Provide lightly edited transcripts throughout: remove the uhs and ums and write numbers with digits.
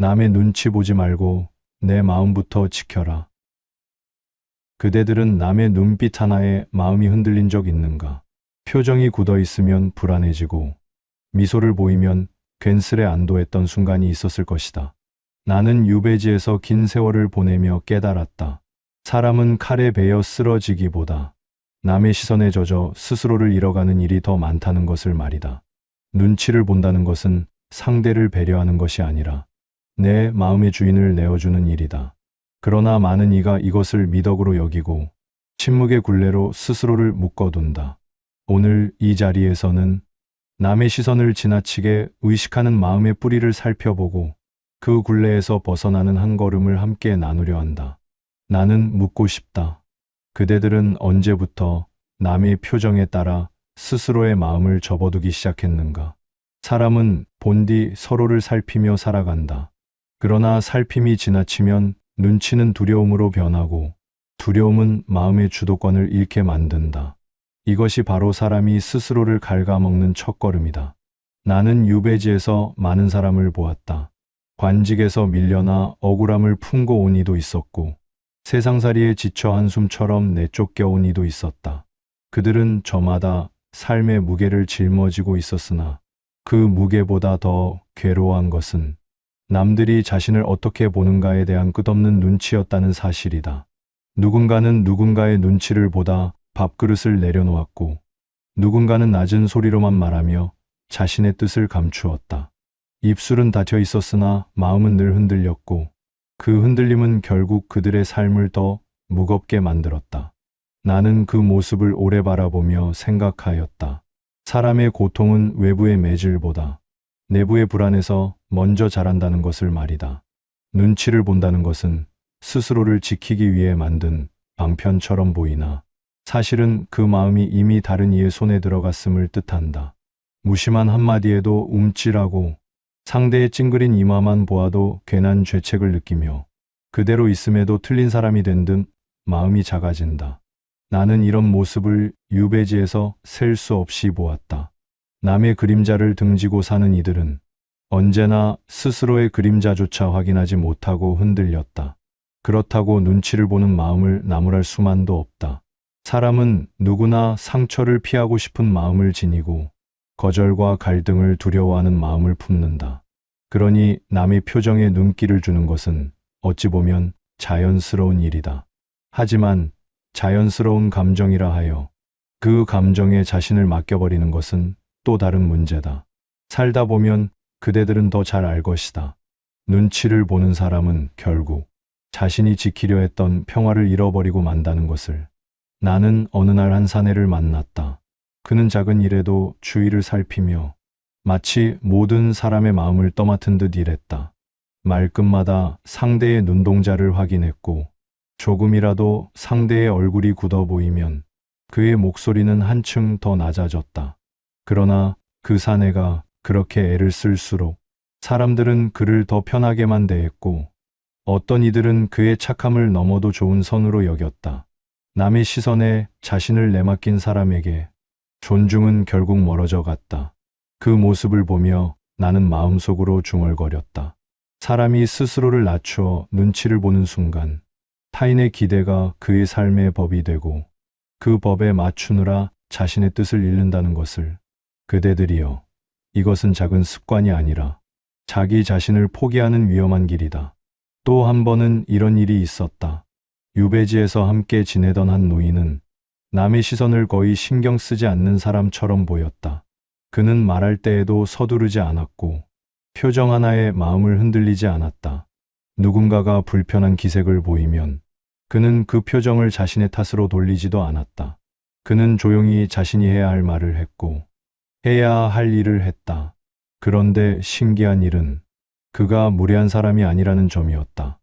남의 눈치 보지 말고 내 마음부터 지켜라. 그대들은 남의 눈빛 하나에 마음이 흔들린 적 있는가? 표정이 굳어 있으면 불안해지고 미소를 보이면 괜스레 안도했던 순간이 있었을 것이다. 나는 유배지에서 긴 세월을 보내며 깨달았다. 사람은 칼에 베어 쓰러지기보다 남의 시선에 젖어 스스로를 잃어가는 일이 더 많다는 것을 말이다. 눈치를 본다는 것은 상대를 배려하는 것이 아니라 내 마음의 주인을 내어주는 일이다. 그러나 많은 이가 이것을 미덕으로 여기고 침묵의 굴레로 스스로를 묶어둔다. 오늘 이 자리에서는 남의 시선을 지나치게 의식하는 마음의 뿌리를 살펴보고 그 굴레에서 벗어나는 한 걸음을 함께 나누려 한다. 나는 묻고 싶다. 그대들은 언제부터 남의 표정에 따라 스스로의 마음을 접어두기 시작했는가? 사람은 본디 서로를 살피며 살아간다. 그러나 살핌이 지나치면 눈치는 두려움으로 변하고 두려움은 마음의 주도권을 잃게 만든다. 이것이 바로 사람이 스스로를 갉아먹는 첫걸음이다. 나는 유배지에서 많은 사람을 보았다. 관직에서 밀려나 억울함을 품고 온 이도 있었고 세상살이에 지쳐 한숨처럼 내쫓겨온 이도 있었다. 그들은 저마다 삶의 무게를 짊어지고 있었으나 그 무게보다 더 괴로워한 것은 남들이 자신을 어떻게 보는가에 대한 끝없는 눈치였다는 사실이다. 누군가는 누군가의 눈치를 보다 밥그릇을 내려놓았고 누군가는 낮은 소리로만 말하며 자신의 뜻을 감추었다. 입술은 닫혀 있었으나 마음은 늘 흔들렸고 그 흔들림은 결국 그들의 삶을 더 무겁게 만들었다. 나는 그 모습을 오래 바라보며 생각하였다. 사람의 고통은 외부의 매질보다 내부의 불안에서 먼저 자란다는 것을 말이다. 눈치를 본다는 것은 스스로를 지키기 위해 만든 방편처럼 보이나 사실은 그 마음이 이미 다른 이의 손에 들어갔음을 뜻한다. 무심한 한마디에도 움찔하고 상대의 찡그린 이마만 보아도 괜한 죄책을 느끼며 그대로 있음에도 틀린 사람이 된 듯 마음이 작아진다. 나는 이런 모습을 유배지에서 셀 수 없이 보았다. 남의 그림자를 등지고 사는 이들은 언제나 스스로의 그림자조차 확인하지 못하고 흔들렸다. 그렇다고 눈치를 보는 마음을 나무랄 수만도 없다. 사람은 누구나 상처를 피하고 싶은 마음을 지니고 거절과 갈등을 두려워하는 마음을 품는다. 그러니 남의 표정에 눈길을 주는 것은 어찌 보면 자연스러운 일이다. 하지만 자연스러운 감정이라 하여 그 감정에 자신을 맡겨버리는 것은 또 다른 문제다. 살다 보면 그대들은 더 잘 알 것이다. 눈치를 보는 사람은 결국 자신이 지키려 했던 평화를 잃어버리고 만다는 것을. 나는 어느 날 한 사내를 만났다. 그는 작은 일에도 주위를 살피며 마치 모든 사람의 마음을 떠맡은 듯 일했다. 말끝마다 상대의 눈동자를 확인했고 조금이라도 상대의 얼굴이 굳어 보이면 그의 목소리는 한층 더 낮아졌다. 그러나 그 사내가 그렇게 애를 쓸수록 사람들은 그를 더 편하게만 대했고 어떤 이들은 그의 착함을 넘어도 좋은 선으로 여겼다. 남의 시선에 자신을 내맡긴 사람에게 존중은 결국 멀어져 갔다. 그 모습을 보며 나는 마음속으로 중얼거렸다. 사람이 스스로를 낮추어 눈치를 보는 순간 타인의 기대가 그의 삶의 법이 되고 그 법에 맞추느라 자신의 뜻을 잃는다는 것을. 그대들이여, 이것은 작은 습관이 아니라 자기 자신을 포기하는 위험한 길이다. 또 한 번은 이런 일이 있었다. 유배지에서 함께 지내던 한 노인은 남의 시선을 거의 신경 쓰지 않는 사람처럼 보였다. 그는 말할 때에도 서두르지 않았고 표정 하나에 마음을 흔들리지 않았다. 누군가가 불편한 기색을 보이면 그는 그 표정을 자신의 탓으로 돌리지도 않았다. 그는 조용히 자신이 해야 할 말을 했고 해야 할 일을 했다. 그런데 신기한 일은 그가 무례한 사람이 아니라는 점이었다.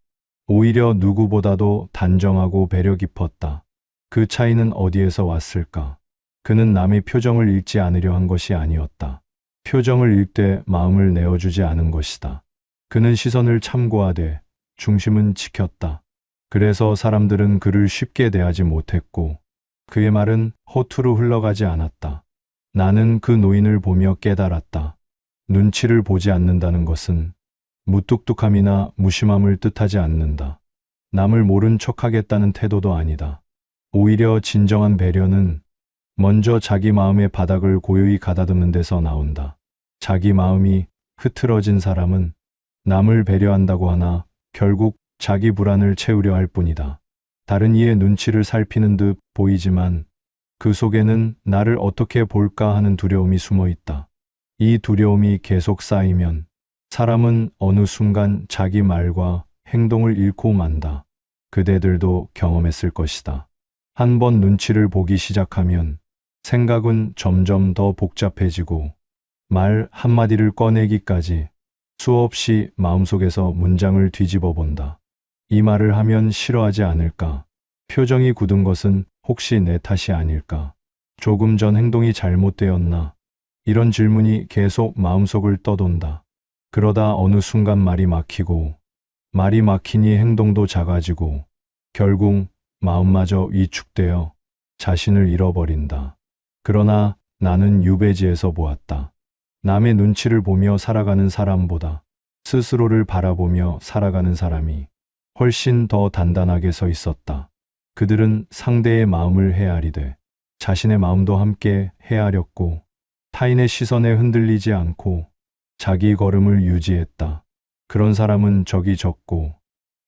오히려 누구보다도 단정하고 배려 깊었다. 그 차이는 어디에서 왔을까? 그는 남의 표정을 읽지 않으려 한 것이 아니었다. 표정을 읽되 마음을 내어주지 않은 것이다. 그는 시선을 참고하되 중심은 지켰다. 그래서 사람들은 그를 쉽게 대하지 못했고 그의 말은 허투루 흘러가지 않았다. 나는 그 노인을 보며 깨달았다. 눈치를 보지 않는다는 것은 무뚝뚝함이나 무심함을 뜻하지 않는다. 남을 모른 척하겠다는 태도도 아니다. 오히려 진정한 배려는 먼저 자기 마음의 바닥을 고요히 가다듬는 데서 나온다. 자기 마음이 흐트러진 사람은 남을 배려한다고 하나 결국 자기 불안을 채우려 할 뿐이다. 다른 이의 눈치를 살피는 듯 보이지만 그 속에는 나를 어떻게 볼까 하는 두려움이 숨어 있다. 이 두려움이 계속 쌓이면 사람은 어느 순간 자기 말과 행동을 잃고 만다. 그대들도 경험했을 것이다. 한 번 눈치를 보기 시작하면 생각은 점점 더 복잡해지고 말 한마디를 꺼내기까지 수없이 마음속에서 문장을 뒤집어 본다. 이 말을 하면 싫어하지 않을까? 표정이 굳은 것은 혹시 내 탓이 아닐까? 조금 전 행동이 잘못되었나? 이런 질문이 계속 마음속을 떠돈다. 그러다 어느 순간 말이 막히고 말이 막히니 행동도 작아지고 결국 마음마저 위축되어 자신을 잃어버린다. 그러나 나는 유배지에서 보았다. 남의 눈치를 보며 살아가는 사람보다 스스로를 바라보며 살아가는 사람이 훨씬 더 단단하게 서 있었다. 그들은 상대의 마음을 헤아리되 자신의 마음도 함께 헤아렸고 타인의 시선에 흔들리지 않고 자기 걸음을 유지했다. 그런 사람은 적이 적고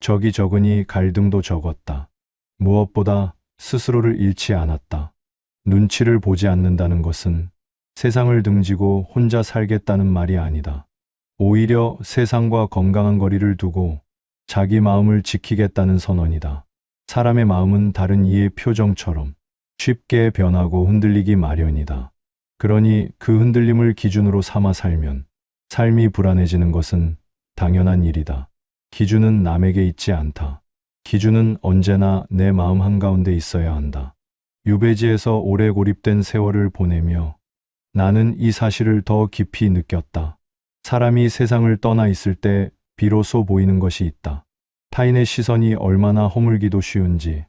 적이 적으니 갈등도 적었다. 무엇보다 스스로를 잃지 않았다. 눈치를 보지 않는다는 것은 세상을 등지고 혼자 살겠다는 말이 아니다. 오히려 세상과 건강한 거리를 두고 자기 마음을 지키겠다는 선언이다. 사람의 마음은 다른 이의 표정처럼 쉽게 변하고 흔들리기 마련이다. 그러니 그 흔들림을 기준으로 삼아 살면 삶이 불안해지는 것은 당연한 일이다. 기준은 남에게 있지 않다. 기준은 언제나 내 마음 한가운데 있어야 한다. 유배지에서 오래 고립된 세월을 보내며 나는 이 사실을 더 깊이 느꼈다. 사람이 세상을 떠나 있을 때 비로소 보이는 것이 있다. 타인의 시선이 얼마나 허물기도 쉬운지,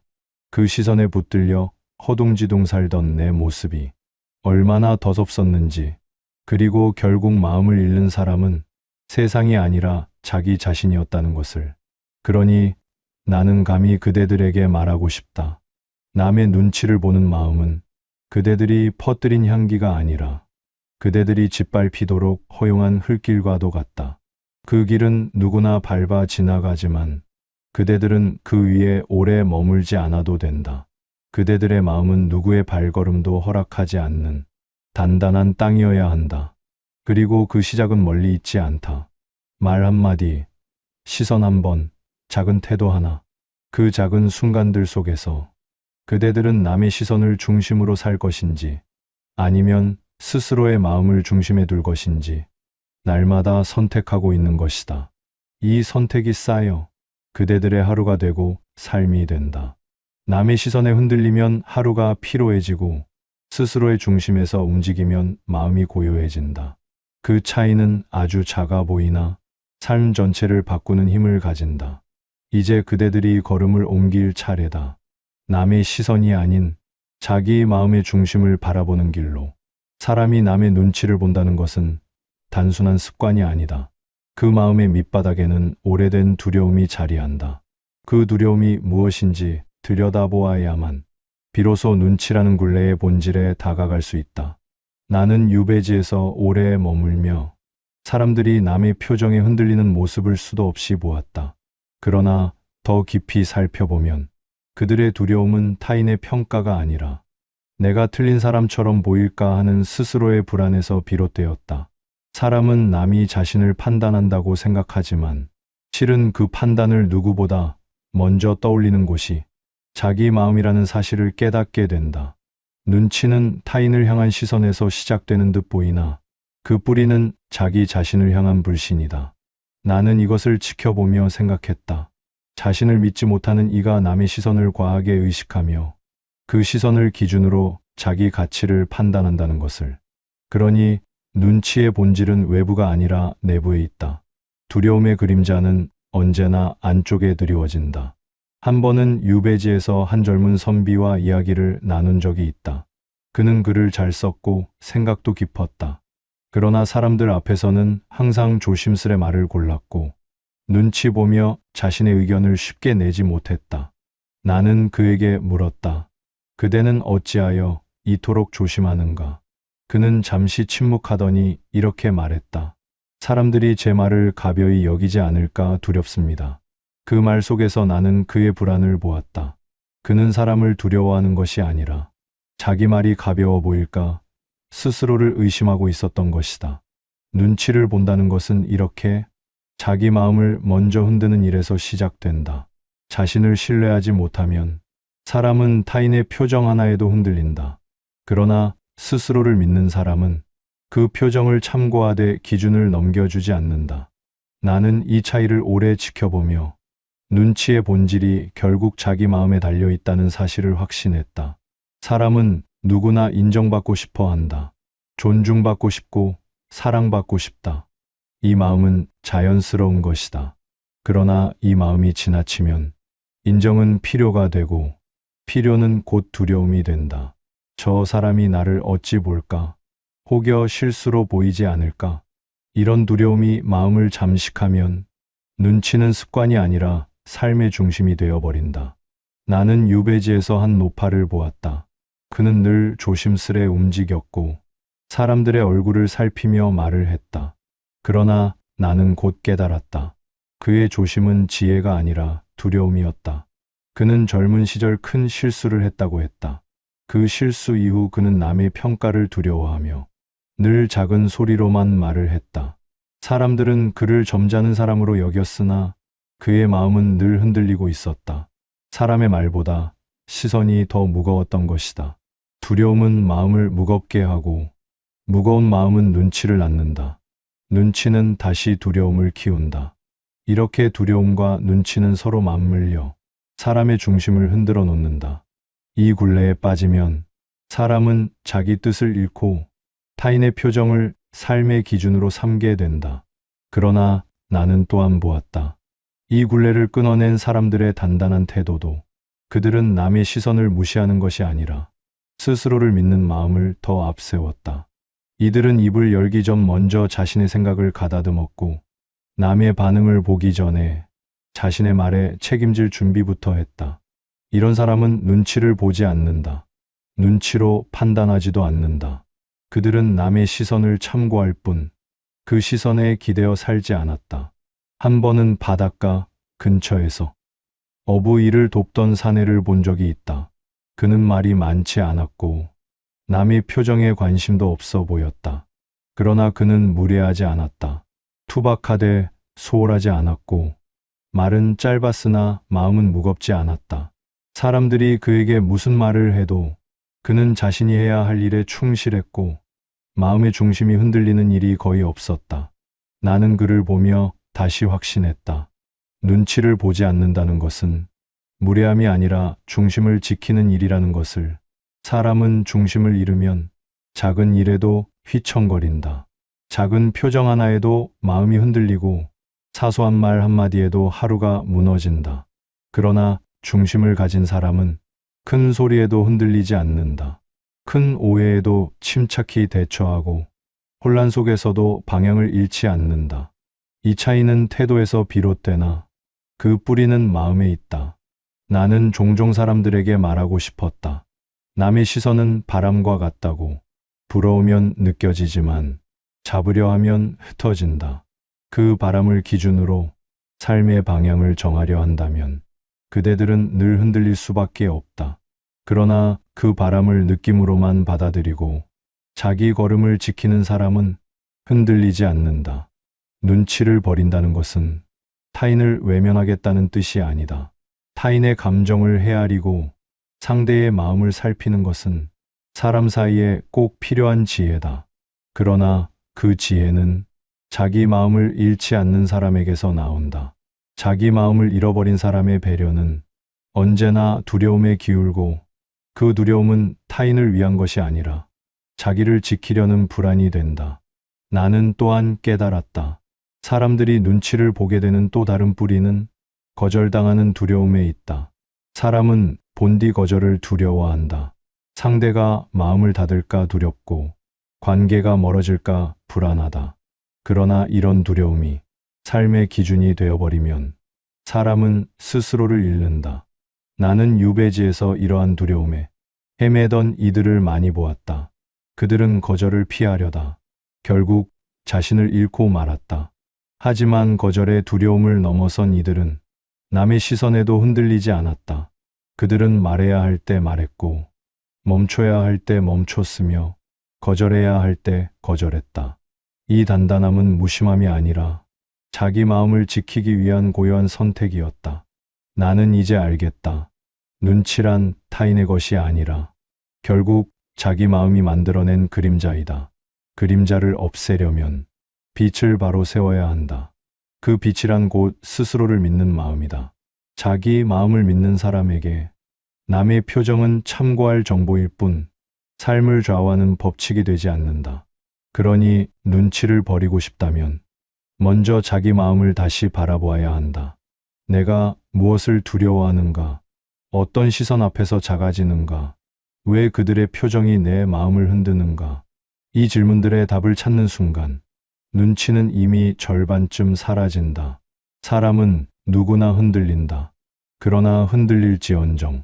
그 시선에 붙들려 허둥지둥 살던 내 모습이 얼마나 더섭었는지, 그리고 결국 마음을 잃는 사람은 세상이 아니라 자기 자신이었다는 것을. 그러니 나는 감히 그대들에게 말하고 싶다. 남의 눈치를 보는 마음은 그대들이 퍼뜨린 향기가 아니라 그대들이 짓밟히도록 허용한 흙길과도 같다. 그 길은 누구나 밟아 지나가지만 그대들은 그 위에 오래 머물지 않아도 된다. 그대들의 마음은 누구의 발걸음도 허락하지 않는 단단한 땅이어야 한다. 그리고 그 시작은 멀리 있지 않다. 말 한마디, 시선 한 번, 작은 태도 하나, 그 작은 순간들 속에서 그대들은 남의 시선을 중심으로 살 것인지 아니면 스스로의 마음을 중심에 둘 것인지 날마다 선택하고 있는 것이다. 이 선택이 쌓여 그대들의 하루가 되고 삶이 된다. 남의 시선에 흔들리면 하루가 피로해지고 스스로의 중심에서 움직이면 마음이 고요해진다. 그 차이는 아주 작아 보이나 삶 전체를 바꾸는 힘을 가진다. 이제 그대들이 걸음을 옮길 차례다. 남의 시선이 아닌 자기 마음의 중심을 바라보는 길로. 사람이 남의 눈치를 본다는 것은 단순한 습관이 아니다. 그 마음의 밑바닥에는 오래된 두려움이 자리한다. 그 두려움이 무엇인지 들여다보아야만 비로소 눈치라는 굴레의 본질에 다가갈 수 있다. 나는 유배지에서 오래 머물며 사람들이 남의 표정에 흔들리는 모습을 수도 없이 보았다. 그러나 더 깊이 살펴보면 그들의 두려움은 타인의 평가가 아니라 내가 틀린 사람처럼 보일까 하는 스스로의 불안에서 비롯되었다. 사람은 남이 자신을 판단한다고 생각하지만 실은 그 판단을 누구보다 먼저 떠올리는 곳이 자기 마음이라는 사실을 깨닫게 된다. 눈치는 타인을 향한 시선에서 시작되는 듯 보이나 그 뿌리는 자기 자신을 향한 불신이다. 나는 이것을 지켜보며 생각했다. 자신을 믿지 못하는 이가 남의 시선을 과하게 의식하며 그 시선을 기준으로 자기 가치를 판단한다는 것을. 그러니 눈치의 본질은 외부가 아니라 내부에 있다. 두려움의 그림자는 언제나 안쪽에 드리워진다. 한 번은 유배지에서 한 젊은 선비와 이야기를 나눈 적이 있다. 그는 글을 잘 썼고 생각도 깊었다. 그러나 사람들 앞에서는 항상 조심스레 말을 골랐고 눈치 보며 자신의 의견을 쉽게 내지 못했다. 나는 그에게 물었다. 그대는 어찌하여 이토록 조심하는가? 그는 잠시 침묵하더니 이렇게 말했다. 사람들이 제 말을 가벼이 여기지 않을까 두렵습니다. 그 말 속에서 나는 그의 불안을 보았다. 그는 사람을 두려워하는 것이 아니라 자기 말이 가벼워 보일까 스스로를 의심하고 있었던 것이다. 눈치를 본다는 것은 이렇게 자기 마음을 먼저 흔드는 일에서 시작된다. 자신을 신뢰하지 못하면 사람은 타인의 표정 하나에도 흔들린다. 그러나 스스로를 믿는 사람은 그 표정을 참고하되 기준을 넘겨주지 않는다. 나는 이 차이를 오래 지켜보며 눈치의 본질이 결국 자기 마음에 달려 있다는 사실을 확신했다. 사람은 누구나 인정받고 싶어 한다. 존중받고 싶고 사랑받고 싶다. 이 마음은 자연스러운 것이다. 그러나 이 마음이 지나치면 인정은 필요가 되고 필요는 곧 두려움이 된다. 저 사람이 나를 어찌 볼까? 혹여 실수로 보이지 않을까? 이런 두려움이 마음을 잠식하면 눈치는 습관이 아니라 삶의 중심이 되어버린다. 나는 유배지에서 한 노파를 보았다. 그는 늘 조심스레 움직였고 사람들의 얼굴을 살피며 말을 했다. 그러나 나는 곧 깨달았다. 그의 조심은 지혜가 아니라 두려움이었다. 그는 젊은 시절 큰 실수를 했다고 했다. 그 실수 이후 그는 남의 평가를 두려워하며 늘 작은 소리로만 말을 했다. 사람들은 그를 점잖은 사람으로 여겼으나 그의 마음은 늘 흔들리고 있었다. 사람의 말보다 시선이 더 무거웠던 것이다. 두려움은 마음을 무겁게 하고 무거운 마음은 눈치를 낳는다. 눈치는 다시 두려움을 키운다. 이렇게 두려움과 눈치는 서로 맞물려 사람의 중심을 흔들어 놓는다. 이 굴레에 빠지면 사람은 자기 뜻을 잃고 타인의 표정을 삶의 기준으로 삼게 된다. 그러나 나는 또한 보았다. 이 굴레를 끊어낸 사람들의 단단한 태도도 그들은 남의 시선을 무시하는 것이 아니라 스스로를 믿는 마음을 더 앞세웠다. 이들은 입을 열기 전 먼저 자신의 생각을 가다듬었고 남의 반응을 보기 전에 자신의 말에 책임질 준비부터 했다. 이런 사람은 눈치를 보지 않는다. 눈치로 판단하지도 않는다. 그들은 남의 시선을 참고할 뿐 그 시선에 기대어 살지 않았다. 한 번은 바닷가 근처에서 어부 일을 돕던 사내를 본 적이 있다. 그는 말이 많지 않았고 남의 표정에 관심도 없어 보였다. 그러나 그는 무례하지 않았다. 투박하되 소홀하지 않았고 말은 짧았으나 마음은 무겁지 않았다. 사람들이 그에게 무슨 말을 해도 그는 자신이 해야 할 일에 충실했고 마음의 중심이 흔들리는 일이 거의 없었다. 나는 그를 보며 다시 확신했다. 눈치를 보지 않는다는 것은 무례함이 아니라 중심을 지키는 일이라는 것을. 사람은 중심을 잃으면 작은 일에도 휘청거린다. 작은 표정 하나에도 마음이 흔들리고 사소한 말 한마디에도 하루가 무너진다. 그러나 중심을 가진 사람은 큰 소리에도 흔들리지 않는다. 큰 오해에도 침착히 대처하고 혼란 속에서도 방향을 잃지 않는다. 이 차이는 태도에서 비롯되나 그 뿌리는 마음에 있다. 나는 종종 사람들에게 말하고 싶었다. 남의 시선은 바람과 같다고. 불어오면 느껴지지만 잡으려 하면 흩어진다. 그 바람을 기준으로 삶의 방향을 정하려 한다면 그대들은 늘 흔들릴 수밖에 없다. 그러나 그 바람을 느낌으로만 받아들이고 자기 걸음을 지키는 사람은 흔들리지 않는다. 눈치를 버린다는 것은 타인을 외면하겠다는 뜻이 아니다. 타인의 감정을 헤아리고 상대의 마음을 살피는 것은 사람 사이에 꼭 필요한 지혜다. 그러나 그 지혜는 자기 마음을 잃지 않는 사람에게서 나온다. 자기 마음을 잃어버린 사람의 배려는 언제나 두려움에 기울고 그 두려움은 타인을 위한 것이 아니라 자기를 지키려는 불안이 된다. 나는 또한 깨달았다. 사람들이 눈치를 보게 되는 또 다른 뿌리는 거절당하는 두려움에 있다. 사람은 본디 거절을 두려워한다. 상대가 마음을 닫을까 두렵고 관계가 멀어질까 불안하다. 그러나 이런 두려움이 삶의 기준이 되어버리면 사람은 스스로를 잃는다. 나는 유배지에서 이러한 두려움에 헤매던 이들을 많이 보았다. 그들은 거절을 피하려다 결국 자신을 잃고 말았다. 하지만 거절의 두려움을 넘어선 이들은 남의 시선에도 흔들리지 않았다. 그들은 말해야 할 때 말했고, 멈춰야 할 때 멈췄으며, 거절해야 할 때 거절했다. 이 단단함은 무심함이 아니라 자기 마음을 지키기 위한 고요한 선택이었다. 나는 이제 알겠다. 눈치란 타인의 것이 아니라 결국 자기 마음이 만들어낸 그림자이다. 그림자를 없애려면 빛을 바로 세워야 한다. 그 빛이란 곧 스스로를 믿는 마음이다. 자기 마음을 믿는 사람에게 남의 표정은 참고할 정보일 뿐 삶을 좌우하는 법칙이 되지 않는다. 그러니 눈치를 버리고 싶다면 먼저 자기 마음을 다시 바라보아야 한다. 내가 무엇을 두려워하는가? 어떤 시선 앞에서 작아지는가? 왜 그들의 표정이 내 마음을 흔드는가? 이 질문들의 답을 찾는 순간 눈치는 이미 절반쯤 사라진다. 사람은 누구나 흔들린다. 그러나 흔들릴지언정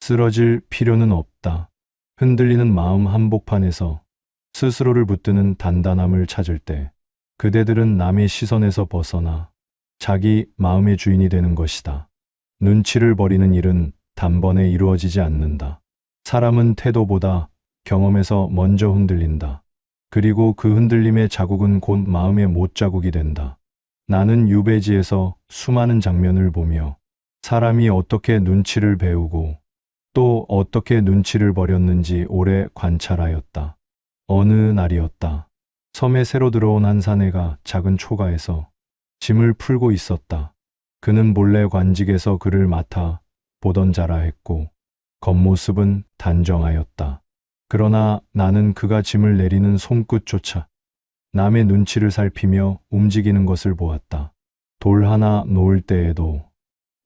쓰러질 필요는 없다. 흔들리는 마음 한복판에서 스스로를 붙드는 단단함을 찾을 때 그대들은 남의 시선에서 벗어나 자기 마음의 주인이 되는 것이다. 눈치를 버리는 일은 단번에 이루어지지 않는다. 사람은 태도보다 경험에서 먼저 흔들린다. 그리고 그 흔들림의 자국은 곧 마음의 못자국이 된다. 나는 유배지에서 수많은 장면을 보며 사람이 어떻게 눈치를 배우고 또 어떻게 눈치를 버렸는지 오래 관찰하였다. 어느 날이었다. 섬에 새로 들어온 한 사내가 작은 초가에서 짐을 풀고 있었다. 그는 몰래 관직에서 그를 맡아 보던 자라 했고 겉모습은 단정하였다. 그러나 나는 그가 짐을 내리는 손끝조차 남의 눈치를 살피며 움직이는 것을 보았다. 돌 하나 놓을 때에도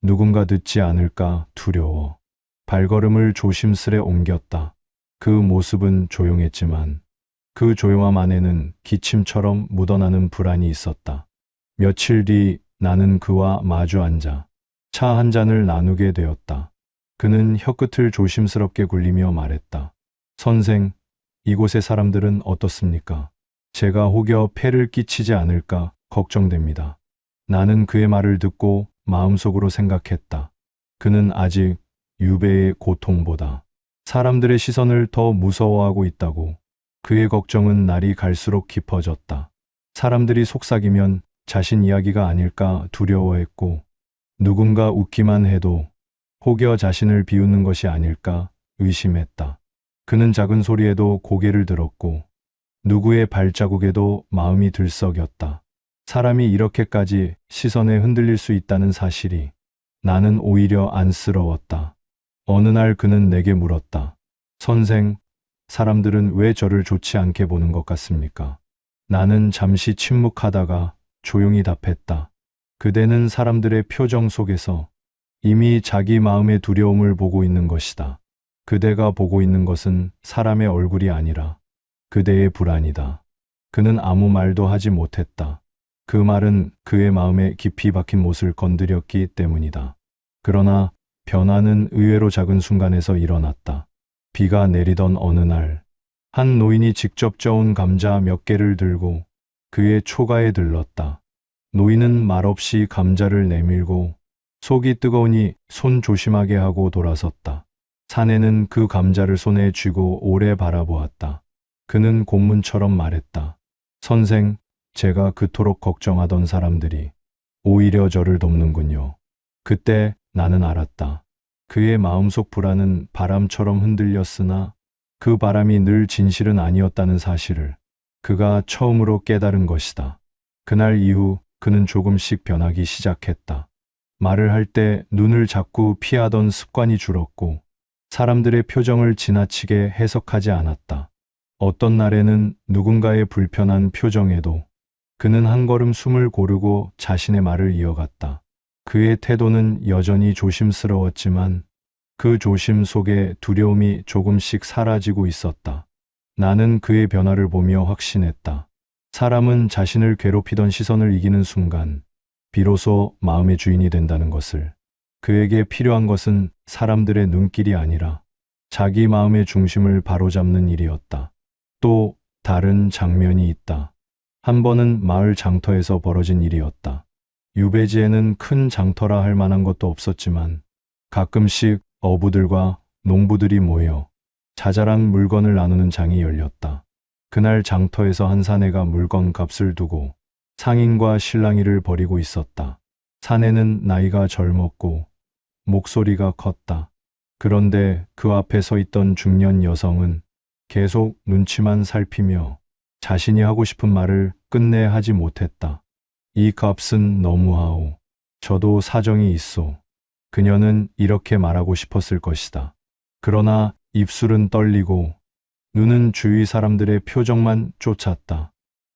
누군가 듣지 않을까 두려워 발걸음을 조심스레 옮겼다. 그 모습은 조용했지만 그 조용함 안에는 기침처럼 묻어나는 불안이 있었다. 며칠 뒤 나는 그와 마주 앉아 차 한 잔을 나누게 되었다. 그는 혀끝을 조심스럽게 굴리며 말했다. 선생, 이곳의 사람들은 어떻습니까? 제가 혹여 폐를 끼치지 않을까 걱정됩니다. 나는 그의 말을 듣고 마음속으로 생각했다. 그는 아직 유배의 고통보다 사람들의 시선을 더 무서워하고 있다고. 그의 걱정은 날이 갈수록 깊어졌다. 사람들이 속삭이면 자신 이야기가 아닐까 두려워했고 누군가 웃기만 해도 혹여 자신을 비웃는 것이 아닐까 의심했다. 그는 작은 소리에도 고개를 들었고 누구의 발자국에도 마음이 들썩였다. 사람이 이렇게까지 시선에 흔들릴 수 있다는 사실이 나는 오히려 안쓰러웠다. 어느 날 그는 내게 물었다. 선생, 사람들은 왜 저를 좋지 않게 보는 것 같습니까? 나는 잠시 침묵하다가 조용히 답했다. 그대는 사람들의 표정 속에서 이미 자기 마음의 두려움을 보고 있는 것이다. 그대가 보고 있는 것은 사람의 얼굴이 아니라 그대의 불안이다. 그는 아무 말도 하지 못했다. 그 말은 그의 마음에 깊이 박힌 못을 건드렸기 때문이다. 그러나 변화는 의외로 작은 순간에서 일어났다. 비가 내리던 어느 날, 한 노인이 직접 쪄온 감자 몇 개를 들고 그의 초가에 들렀다. 노인은 말없이 감자를 내밀고 속이 뜨거우니 손 조심하게 하고 돌아섰다. 사내는 그 감자를 손에 쥐고 오래 바라보았다. 그는 곤문처럼 말했다. 선생, 제가 그토록 걱정하던 사람들이 오히려 저를 돕는군요. 그때 나는 알았다. 그의 마음속 불안은 바람처럼 흔들렸으나 그 바람이 늘 진실은 아니었다는 사실을 그가 처음으로 깨달은 것이다. 그날 이후 그는 조금씩 변하기 시작했다. 말을 할 때 눈을 자꾸 피하던 습관이 줄었고 사람들의 표정을 지나치게 해석하지 않았다. 어떤 날에는 누군가의 불편한 표정에도 그는 한 걸음 숨을 고르고 자신의 말을 이어갔다. 그의 태도는 여전히 조심스러웠지만 그 조심 속에 두려움이 조금씩 사라지고 있었다. 나는 그의 변화를 보며 확신했다. 사람은 자신을 괴롭히던 시선을 이기는 순간 비로소 마음의 주인이 된다는 것을. 그에게 필요한 것은 사람들의 눈길이 아니라 자기 마음의 중심을 바로잡는 일이었다. 또 다른 장면이 있다. 한 번은 마을 장터에서 벌어진 일이었다. 유배지에는 큰 장터라 할 만한 것도 없었지만 가끔씩 어부들과 농부들이 모여 자잘한 물건을 나누는 장이 열렸다. 그날 장터에서 한 사내가 물건 값을 두고 상인과 실랑이를 벌이고 있었다. 사내는 나이가 젊었고 목소리가 컸다. 그런데 그 앞에 서 있던 중년 여성은 계속 눈치만 살피며 자신이 하고 싶은 말을 끝내 하지 못했다. 이 값은 너무하오. 저도 사정이 있소. 그녀는 이렇게 말하고 싶었을 것이다. 그러나 입술은 떨리고 눈은 주위 사람들의 표정만 쫓았다.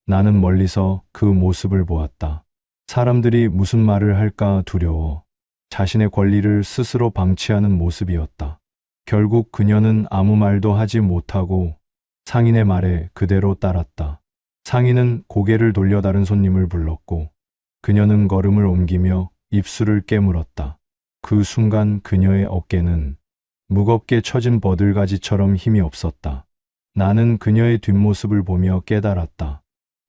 나는 멀리서 그 모습을 보았다. 사람들이 무슨 말을 할까 두려워 자신의 권리를 스스로 방치하는 모습이었다. 결국 그녀는 아무 말도 하지 못하고 상인의 말에 그대로 따랐다. 상인은 고개를 돌려 다른 손님을 불렀고 그녀는 걸음을 옮기며 입술을 깨물었다. 그 순간 그녀의 어깨는 무겁게 처진 버들가지처럼 힘이 없었다. 나는 그녀의 뒷모습을 보며 깨달았다.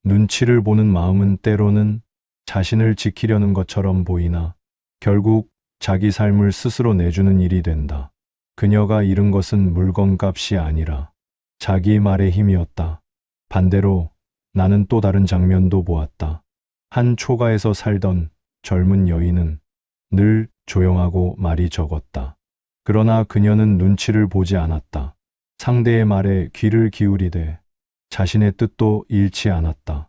눈치를 보는 마음은 때로는 자신을 지키려는 것처럼 보이나 결국 자기 삶을 스스로 내주는 일이 된다. 그녀가 잃은 것은 물건값이 아니라 자기 말의 힘이었다. 반대로 나는 또 다른 장면도 보았다. 한 초가에서 살던 젊은 여인은 늘 조용하고 말이 적었다. 그러나 그녀는 눈치를 보지 않았다. 상대의 말에 귀를 기울이되 자신의 뜻도 잃지 않았다.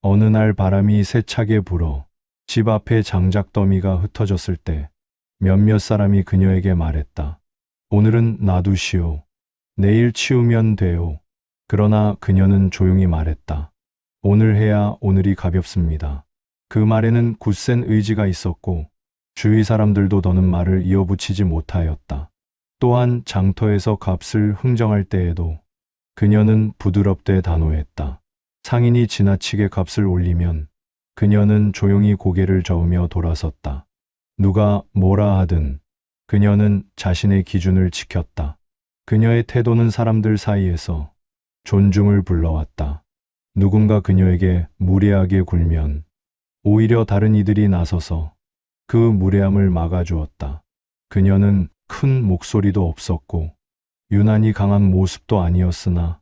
어느 날 바람이 세차게 불어 집 앞에 장작더미가 흩어졌을 때 몇몇 사람이 그녀에게 말했다. 오늘은 놔두시오. 내일 치우면 돼요. 그러나 그녀는 조용히 말했다. 오늘 해야 오늘이 가볍습니다. 그 말에는 굳센 의지가 있었고 주위 사람들도 더는 말을 이어붙이지 못하였다. 또한 장터에서 값을 흥정할 때에도 그녀는 부드럽되 단호했다. 상인이 지나치게 값을 올리면 그녀는 조용히 고개를 저으며 돌아섰다. 누가 뭐라 하든 그녀는 자신의 기준을 지켰다. 그녀의 태도는 사람들 사이에서 존중을 불러왔다. 누군가 그녀에게 무례하게 굴면 오히려 다른 이들이 나서서 그 무례함을 막아주었다. 그녀는 큰 목소리도 없었고 유난히 강한 모습도 아니었으나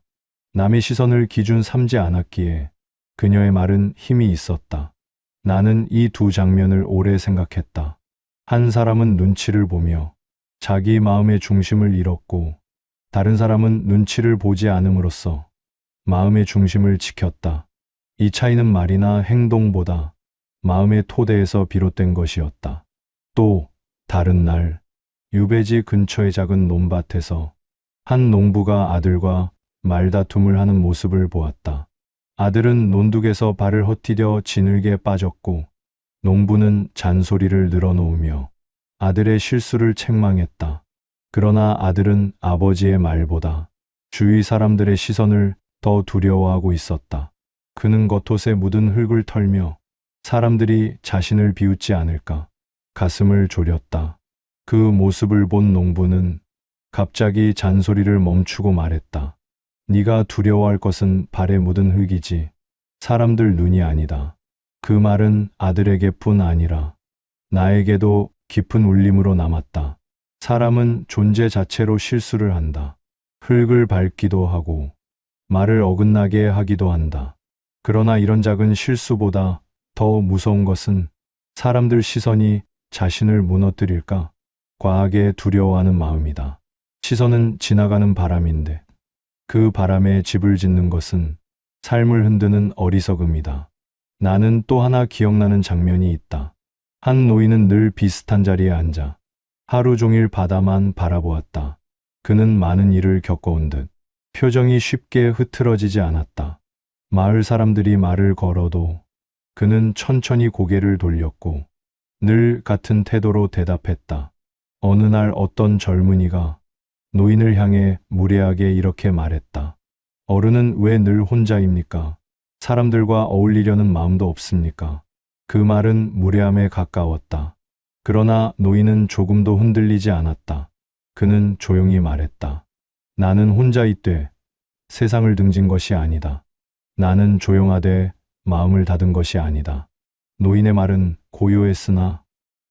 남의 시선을 기준 삼지 않았기에 그녀의 말은 힘이 있었다. 나는 이 두 장면을 오래 생각했다. 한 사람은 눈치를 보며 자기 마음의 중심을 잃었고 다른 사람은 눈치를 보지 않음으로써 마음의 중심을 지켰다. 이 차이는 말이나 행동보다 마음의 토대에서 비롯된 것이었다. 또 다른 날 유배지 근처의 작은 논밭에서 한 농부가 아들과 말다툼을 하는 모습을 보았다. 아들은 논둑에서 발을 헛디뎌 진흙에 빠졌고 농부는 잔소리를 늘어놓으며 아들의 실수를 책망했다. 그러나 아들은 아버지의 말보다 주위 사람들의 시선을 더 두려워하고 있었다. 그는 겉옷에 묻은 흙을 털며 사람들이 자신을 비웃지 않을까 가슴을 졸였다. 그 모습을 본 농부는 갑자기 잔소리를 멈추고 말했다. 네가 두려워할 것은 발에 묻은 흙이지 사람들 눈이 아니다. 그 말은 아들에게뿐 아니라 나에게도 깊은 울림으로 남았다. 사람은 존재 자체로 실수를 한다. 흙을 밟기도 하고 말을 어긋나게 하기도 한다. 그러나 이런 작은 실수보다 더 무서운 것은 사람들 시선이 자신을 무너뜨릴까 과하게 두려워하는 마음이다. 시선은 지나가는 바람인데 그 바람에 집을 짓는 것은 삶을 흔드는 어리석음이다. 나는 또 하나 기억나는 장면이 있다. 한 노인은 늘 비슷한 자리에 앉아 하루 종일 바다만 바라보았다. 그는 많은 일을 겪어온 듯 표정이 쉽게 흐트러지지 않았다. 마을 사람들이 말을 걸어도 그는 천천히 고개를 돌렸고 늘 같은 태도로 대답했다. 어느 날 어떤 젊은이가 노인을 향해 무례하게 이렇게 말했다. 어른은 왜 늘 혼자입니까? 사람들과 어울리려는 마음도 없습니까? 그 말은 무례함에 가까웠다. 그러나 노인은 조금도 흔들리지 않았다. 그는 조용히 말했다. 나는 혼자 있되 세상을 등진 것이 아니다. 나는 조용하되 마음을 닫은 것이 아니다. 노인의 말은 고요했으나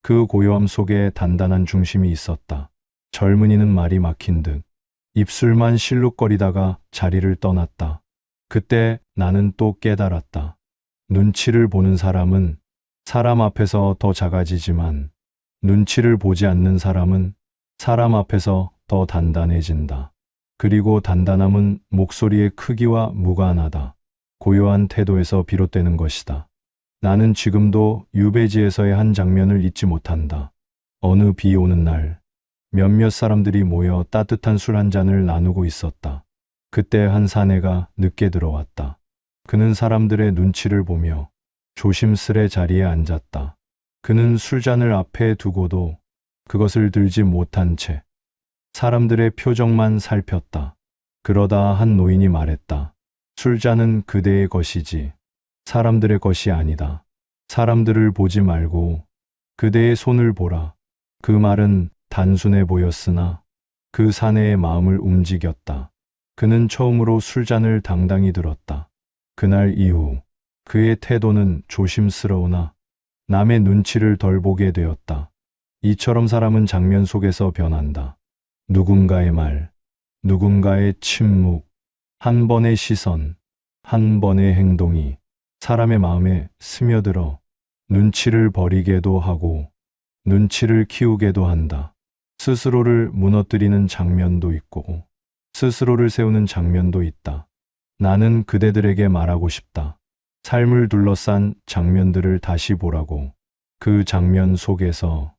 그 고요함 속에 단단한 중심이 있었다. 젊은이는 말이 막힌 듯 입술만 실룩거리다가 자리를 떠났다. 그때 나는 또 깨달았다. 눈치를 보는 사람은 사람 앞에서 더 작아지지만 눈치를 보지 않는 사람은 사람 앞에서 더 단단해진다. 그리고 단단함은 목소리의 크기와 무관하다. 고요한 태도에서 비롯되는 것이다. 나는 지금도 유배지에서의 한 장면을 잊지 못한다. 어느 비 오는 날 몇몇 사람들이 모여 따뜻한 술 한 잔을 나누고 있었다. 그때 한 사내가 늦게 들어왔다. 그는 사람들의 눈치를 보며 조심스레 자리에 앉았다. 그는 술잔을 앞에 두고도 그것을 들지 못한 채 사람들의 표정만 살폈다. 그러다 한 노인이 말했다. 술잔은 그대의 것이지 사람들의 것이 아니다. 사람들을 보지 말고 그대의 손을 보라. 그 말은 단순해 보였으나 그 사내의 마음을 움직였다. 그는 처음으로 술잔을 당당히 들었다. 그날 이후 그의 태도는 조심스러우나 남의 눈치를 덜 보게 되었다. 이처럼 사람은 장면 속에서 변한다. 누군가의 말, 누군가의 침묵, 한 번의 시선, 한 번의 행동이 사람의 마음에 스며들어 눈치를 버리게도 하고 눈치를 키우게도 한다. 스스로를 무너뜨리는 장면도 있고 스스로를 세우는 장면도 있다. 나는 그대들에게 말하고 싶다. 삶을 둘러싼 장면들을 다시 보라고. 그 장면 속에서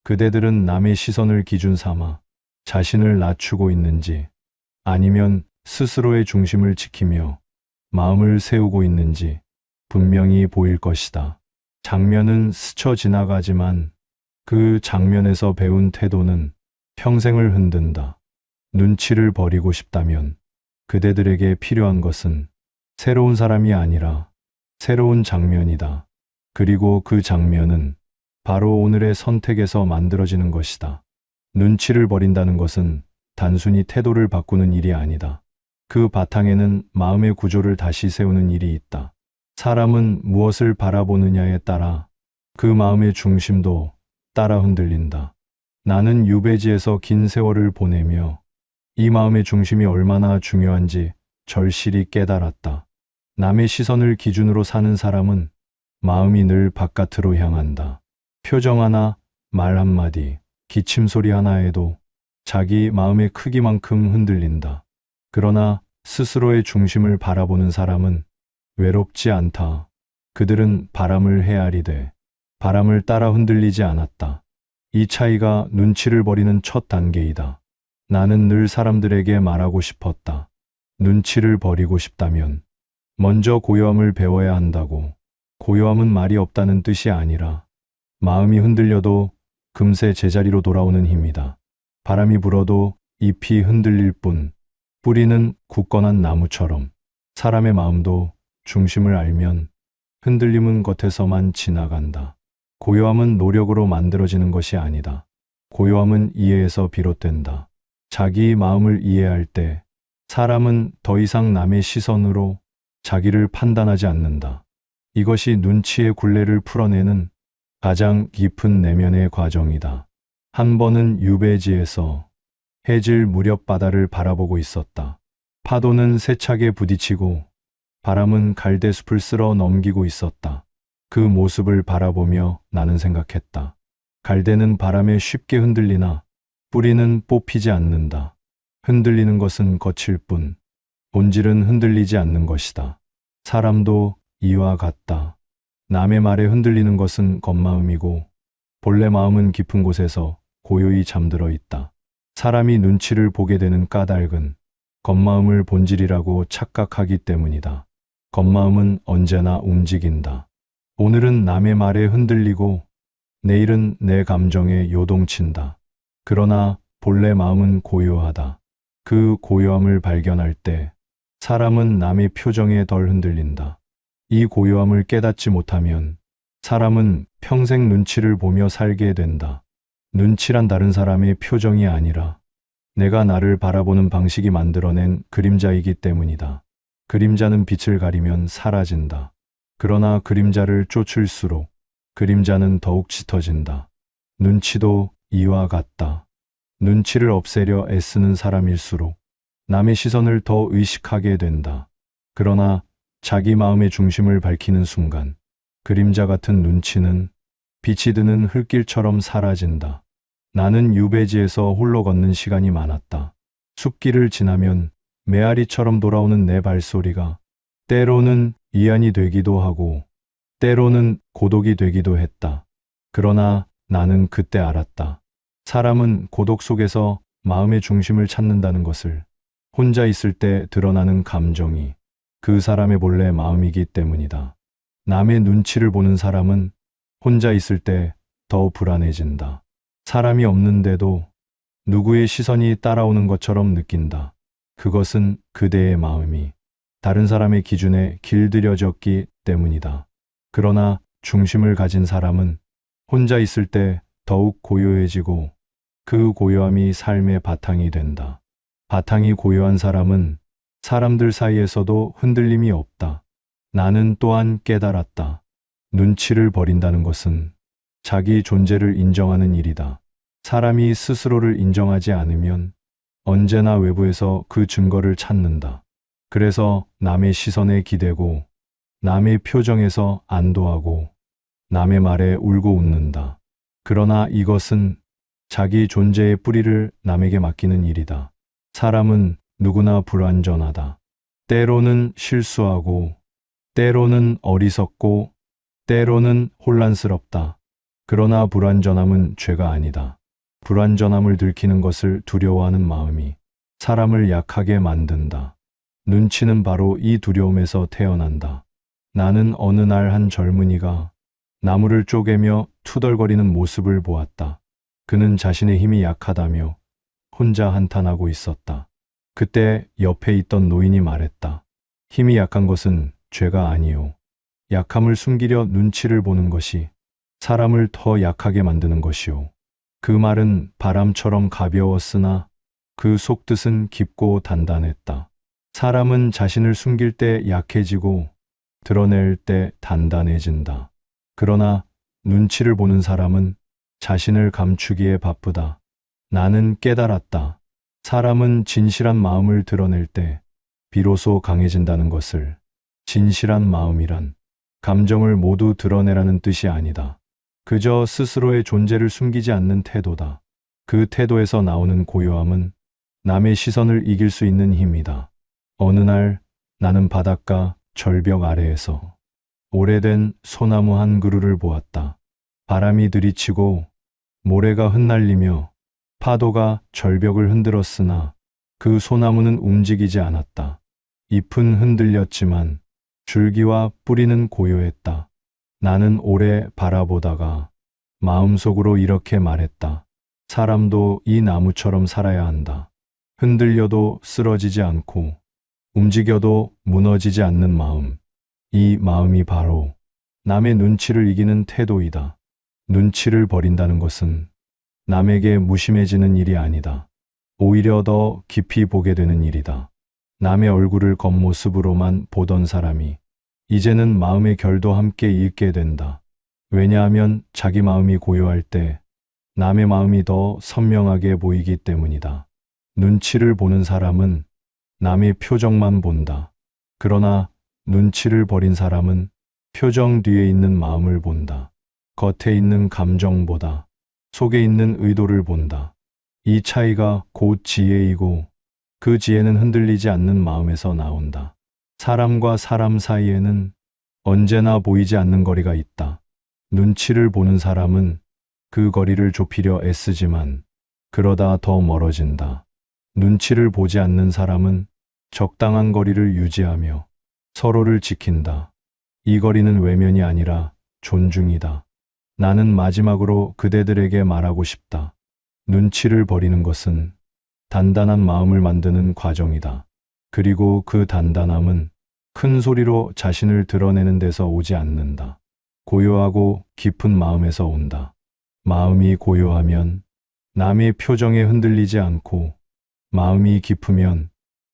그대들은 남의 시선을 기준 삼아 자신을 낮추고 있는지 아니면 스스로의 중심을 지키며 마음을 세우고 있는지 분명히 보일 것이다. 장면은 스쳐 지나가지만 그 장면에서 배운 태도는 평생을 흔든다. 눈치를 버리고 싶다면 그대들에게 필요한 것은 새로운 사람이 아니라 새로운 장면이다. 그리고 그 장면은 바로 오늘의 선택에서 만들어지는 것이다. 눈치를 버린다는 것은 단순히 태도를 바꾸는 일이 아니다. 그 바탕에는 마음의 구조를 다시 세우는 일이 있다. 사람은 무엇을 바라보느냐에 따라 그 마음의 중심도 따라 흔들린다. 나는 유배지에서 긴 세월을 보내며 이 마음의 중심이 얼마나 중요한지 절실히 깨달았다. 남의 시선을 기준으로 사는 사람은 마음이 늘 바깥으로 향한다. 표정 하나, 말 한마디, 기침 소리 하나에도 자기 마음의 크기만큼 흔들린다. 그러나 스스로의 중심을 바라보는 사람은 외롭지 않다. 그들은 바람을 헤아리되 바람을 따라 흔들리지 않았다. 이 차이가 눈치를 버리는 첫 단계이다. 나는 늘 사람들에게 말하고 싶었다. 눈치를 버리고 싶다면 먼저 고요함을 배워야 한다고. 고요함은 말이 없다는 뜻이 아니라 마음이 흔들려도 금세 제자리로 돌아오는 힘이다. 바람이 불어도 잎이 흔들릴 뿐 뿌리는 굳건한 나무처럼 사람의 마음도 중심을 알면 흔들림은 겉에서만 지나간다. 고요함은 노력으로 만들어지는 것이 아니다. 고요함은 이해에서 비롯된다. 자기 마음을 이해할 때 사람은 더 이상 남의 시선으로 자기를 판단하지 않는다. 이것이 눈치의 굴레를 풀어내는 가장 깊은 내면의 과정이다. 한 번은 유배지에서 해질 무렵 바다를 바라보고 있었다. 파도는 세차게 부딪히고 바람은 갈대숲을 쓸어 넘기고 있었다. 그 모습을 바라보며 나는 생각했다. 갈대는 바람에 쉽게 흔들리나 뿌리는 뽑히지 않는다. 흔들리는 것은 겉일 뿐 본질은 흔들리지 않는 것이다. 사람도 이와 같다. 남의 말에 흔들리는 것은 겉마음이고 본래 마음은 깊은 곳에서 고요히 잠들어 있다. 사람이 눈치를 보게 되는 까닭은 겉마음을 본질이라고 착각하기 때문이다. 겉마음은 언제나 움직인다. 오늘은 남의 말에 흔들리고 내일은 내 감정에 요동친다. 그러나 본래 마음은 고요하다. 그 고요함을 발견할 때 사람은 남의 표정에 덜 흔들린다. 이 고요함을 깨닫지 못하면 사람은 평생 눈치를 보며 살게 된다. 눈치란 다른 사람의 표정이 아니라 내가 나를 바라보는 방식이 만들어낸 그림자이기 때문이다. 그림자는 빛을 가리면 사라진다. 그러나 그림자를 쫓을수록 그림자는 더욱 짙어진다. 눈치도 이와 같다. 눈치를 없애려 애쓰는 사람일수록 남의 시선을 더 의식하게 된다. 그러나 자기 마음의 중심을 밝히는 순간 그림자 같은 눈치는 빛이 드는 흙길처럼 사라진다. 나는 유배지에서 홀로 걷는 시간이 많았다. 숲길을 지나면 메아리처럼 돌아오는 내 발소리가 때로는 위안이 되기도 하고 때로는 고독이 되기도 했다. 그러나 나는 그때 알았다. 사람은 고독 속에서 마음의 중심을 찾는다는 것을, 혼자 있을 때 드러나는 감정이 그 사람의 본래 마음이기 때문이다. 남의 눈치를 보는 사람은 혼자 있을 때 더 불안해진다. 사람이 없는데도 누구의 시선이 따라오는 것처럼 느낀다. 그것은 그대의 마음이 다른 사람의 기준에 길들여졌기 때문이다. 그러나 중심을 가진 사람은 혼자 있을 때 더욱 고요해지고 그 고요함이 삶의 바탕이 된다. 바탕이 고요한 사람은 사람들 사이에서도 흔들림이 없다. 나는 또한 깨달았다. 눈치를 버린다는 것은 자기 존재를 인정하는 일이다. 사람이 스스로를 인정하지 않으면 언제나 외부에서 그 증거를 찾는다. 그래서 남의 시선에 기대고 남의 표정에서 안도하고 남의 말에 울고 웃는다. 그러나 이것은 자기 존재의 뿌리를 남에게 맡기는 일이다. 사람은 누구나 불완전하다. 때로는 실수하고 때로는 어리석고 때로는 혼란스럽다. 그러나 불완전함은 죄가 아니다. 불완전함을 들키는 것을 두려워하는 마음이 사람을 약하게 만든다. 눈치는 바로 이 두려움에서 태어난다. 나는 어느 날 한 젊은이가 나무를 쪼개며 투덜거리는 모습을 보았다. 그는 자신의 힘이 약하다며 혼자 한탄하고 있었다. 그때 옆에 있던 노인이 말했다. 힘이 약한 것은 죄가 아니오. 약함을 숨기려 눈치를 보는 것이 사람을 더 약하게 만드는 것이오. 그 말은 바람처럼 가벼웠으나 그 속뜻은 깊고 단단했다. 사람은 자신을 숨길 때 약해지고 드러낼 때 단단해진다. 그러나 눈치를 보는 사람은 자신을 감추기에 바쁘다. 나는 깨달았다. 사람은 진실한 마음을 드러낼 때 비로소 강해진다는 것을. 진실한 마음이란 감정을 모두 드러내라는 뜻이 아니다. 그저 스스로의 존재를 숨기지 않는 태도다. 그 태도에서 나오는 고요함은 남의 시선을 이길 수 있는 힘이다. 어느 날 나는 바닷가 절벽 아래에서 오래된 소나무 한 그루를 보았다. 바람이 들이치고 모래가 흩날리며 파도가 절벽을 흔들었으나 그 소나무는 움직이지 않았다. 잎은 흔들렸지만 줄기와 뿌리는 고요했다. 나는 오래 바라보다가 마음속으로 이렇게 말했다. 사람도 이 나무처럼 살아야 한다. 흔들려도 쓰러지지 않고 움직여도 무너지지 않는 마음. 이 마음이 바로 남의 눈치를 이기는 태도이다. 눈치를 버린다는 것은 남에게 무심해지는 일이 아니다. 오히려 더 깊이 보게 되는 일이다. 남의 얼굴을 겉모습으로만 보던 사람이 이제는 마음의 결도 함께 읽게 된다. 왜냐하면 자기 마음이 고요할 때 남의 마음이 더 선명하게 보이기 때문이다. 눈치를 보는 사람은 남의 표정만 본다. 그러나 눈치를 버린 사람은 표정 뒤에 있는 마음을 본다. 겉에 있는 감정보다 속에 있는 의도를 본다. 이 차이가 곧 지혜이고 그 지혜는 흔들리지 않는 마음에서 나온다. 사람과 사람 사이에는 언제나 보이지 않는 거리가 있다. 눈치를 보는 사람은 그 거리를 좁히려 애쓰지만 그러다 더 멀어진다. 눈치를 보지 않는 사람은 적당한 거리를 유지하며 서로를 지킨다. 이 거리는 외면이 아니라 존중이다. 나는 마지막으로 그대들에게 말하고 싶다. 눈치를 버리는 것은 단단한 마음을 만드는 과정이다. 그리고 그 단단함은 큰 소리로 자신을 드러내는 데서 오지 않는다. 고요하고 깊은 마음에서 온다. 마음이 고요하면 남의 표정에 흔들리지 않고 마음이 깊으면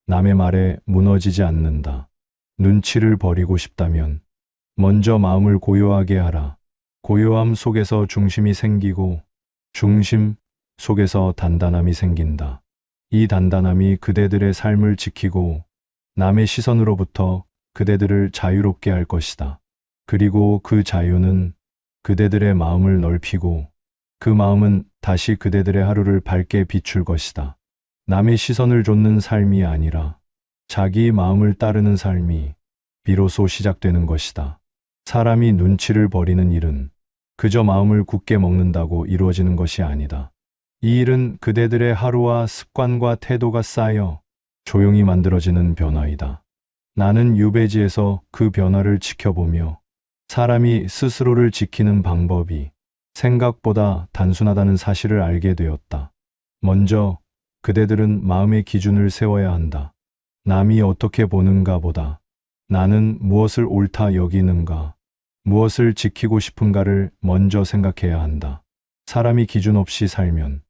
남의 말에 무너지지 않는다. 눈치를 버리고 싶다면 먼저 마음을 고요하게 하라. 고요함 속에서 중심이 생기고 중심 속에서 단단함이 생긴다. 이 단단함이 그대들의 삶을 지키고 남의 시선으로부터 그대들을 자유롭게 할 것이다. 그리고 그 자유는 그대들의 마음을 넓히고 그 마음은 다시 그대들의 하루를 밝게 비출 것이다. 남의 시선을 좇는 삶이 아니라 자기 마음을 따르는 삶이 비로소 시작되는 것이다. 사람이 눈치를 버리는 일은 그저 마음을 굳게 먹는다고 이루어지는 것이 아니다. 이 일은 그대들의 하루와 습관과 태도가 쌓여 조용히 만들어지는 변화이다. 나는 유배지에서 그 변화를 지켜보며 사람이 스스로를 지키는 방법이 생각보다 단순하다는 사실을 알게 되었다. 먼저 그대들은 마음의 기준을 세워야 한다. 남이 어떻게 보는가 보다 나는 무엇을 옳다 여기는가, 무엇을 지키고 싶은가를 먼저 생각해야 한다. 사람이 기준 없이 살면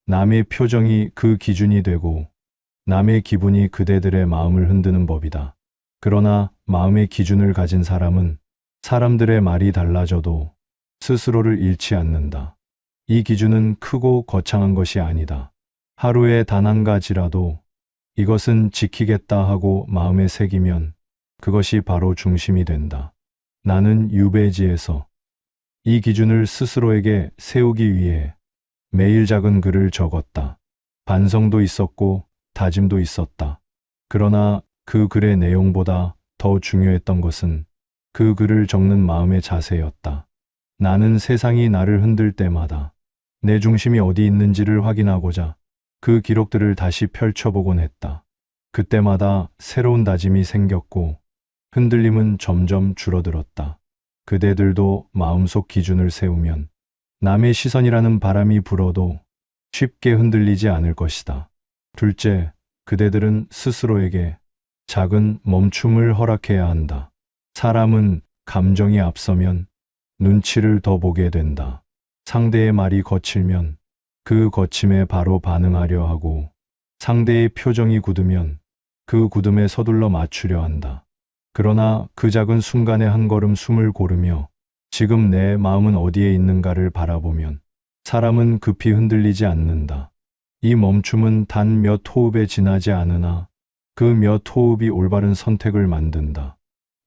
남의 표정이 그 기준이 되고 남의 기분이 그대들의 마음을 흔드는 법이다. 그러나 마음의 기준을 가진 사람은 사람들의 말이 달라져도 스스로를 잃지 않는다. 이 기준은 크고 거창한 것이 아니다. 하루에 단 한 가지라도 이것은 지키겠다 하고 마음에 새기면 그것이 바로 중심이 된다. 나는 유배지에서 이 기준을 스스로에게 세우기 위해 매일 작은 글을 적었다. 반성도 있었고 다짐도 있었다. 그러나 그 글의 내용보다 더 중요했던 것은 그 글을 적는 마음의 자세였다. 나는 세상이 나를 흔들 때마다 내 중심이 어디 있는지를 확인하고자 그 기록들을 다시 펼쳐보곤 했다. 그때마다 새로운 다짐이 생겼고 흔들림은 점점 줄어들었다. 그대들도 마음속 기준을 세우면 남의 시선이라는 바람이 불어도 쉽게 흔들리지 않을 것이다. 둘째, 그대들은 스스로에게 작은 멈춤을 허락해야 한다. 사람은 감정이 앞서면 눈치를 더 보게 된다. 상대의 말이 거칠면 그 거침에 바로 반응하려 하고 상대의 표정이 굳으면 그 굳음에 서둘러 맞추려 한다. 그러나 그 작은 순간에 한 걸음 숨을 고르며 지금 내 마음은 어디에 있는가를 바라보면 사람은 급히 흔들리지 않는다. 이 멈춤은 단 몇 호흡에 지나지 않으나 그 몇 호흡이 올바른 선택을 만든다.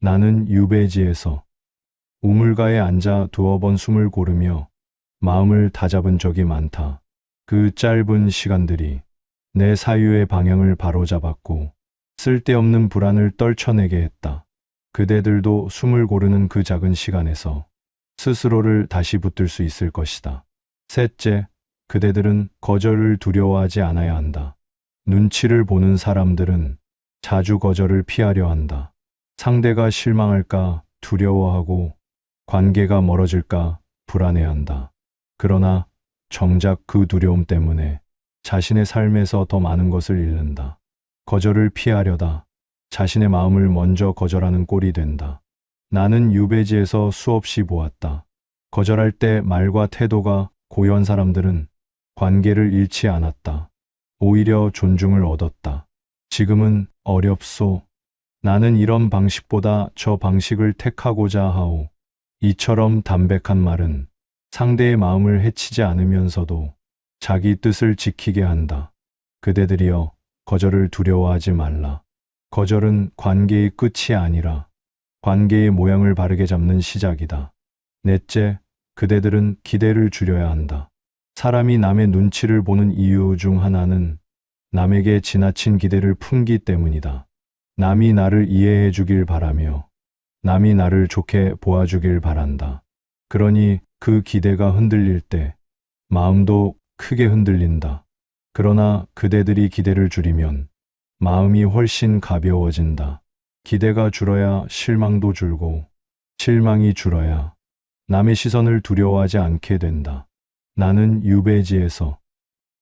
나는 유배지에서 우물가에 앉아 두어 번 숨을 고르며 마음을 다잡은 적이 많다. 그 짧은 시간들이 내 사유의 방향을 바로잡았고 쓸데없는 불안을 떨쳐내게 했다. 그대들도 숨을 고르는 그 작은 시간에서 스스로를 다시 붙들 수 있을 것이다. 셋째, 그대들은 거절을 두려워하지 않아야 한다. 눈치를 보는 사람들은 자주 거절을 피하려 한다. 상대가 실망할까 두려워하고 관계가 멀어질까 불안해한다. 그러나 정작 그 두려움 때문에 자신의 삶에서 더 많은 것을 잃는다. 거절을 피하려다 자신의 마음을 먼저 거절하는 꼴이 된다. 나는 유배지에서 수없이 보았다. 거절할 때 말과 태도가 고요한 사람들은 관계를 잃지 않았다. 오히려 존중을 얻었다. 지금은 어렵소. 나는 이런 방식보다 저 방식을 택하고자 하오. 이처럼 담백한 말은 상대의 마음을 해치지 않으면서도 자기 뜻을 지키게 한다. 그대들이여, 거절을 두려워하지 말라. 거절은 관계의 끝이 아니라 관계의 모양을 바르게 잡는 시작이다. 넷째, 그대들은 기대를 줄여야 한다. 사람이 남의 눈치를 보는 이유 중 하나는 남에게 지나친 기대를 품기 때문이다. 남이 나를 이해해 주길 바라며 남이 나를 좋게 보아주길 바란다. 그러니 그 기대가 흔들릴 때 마음도 크게 흔들린다. 그러나 그대들이 기대를 줄이면 마음이 훨씬 가벼워진다. 기대가 줄어야 실망도 줄고 실망이 줄어야 남의 시선을 두려워하지 않게 된다. 나는 유배지에서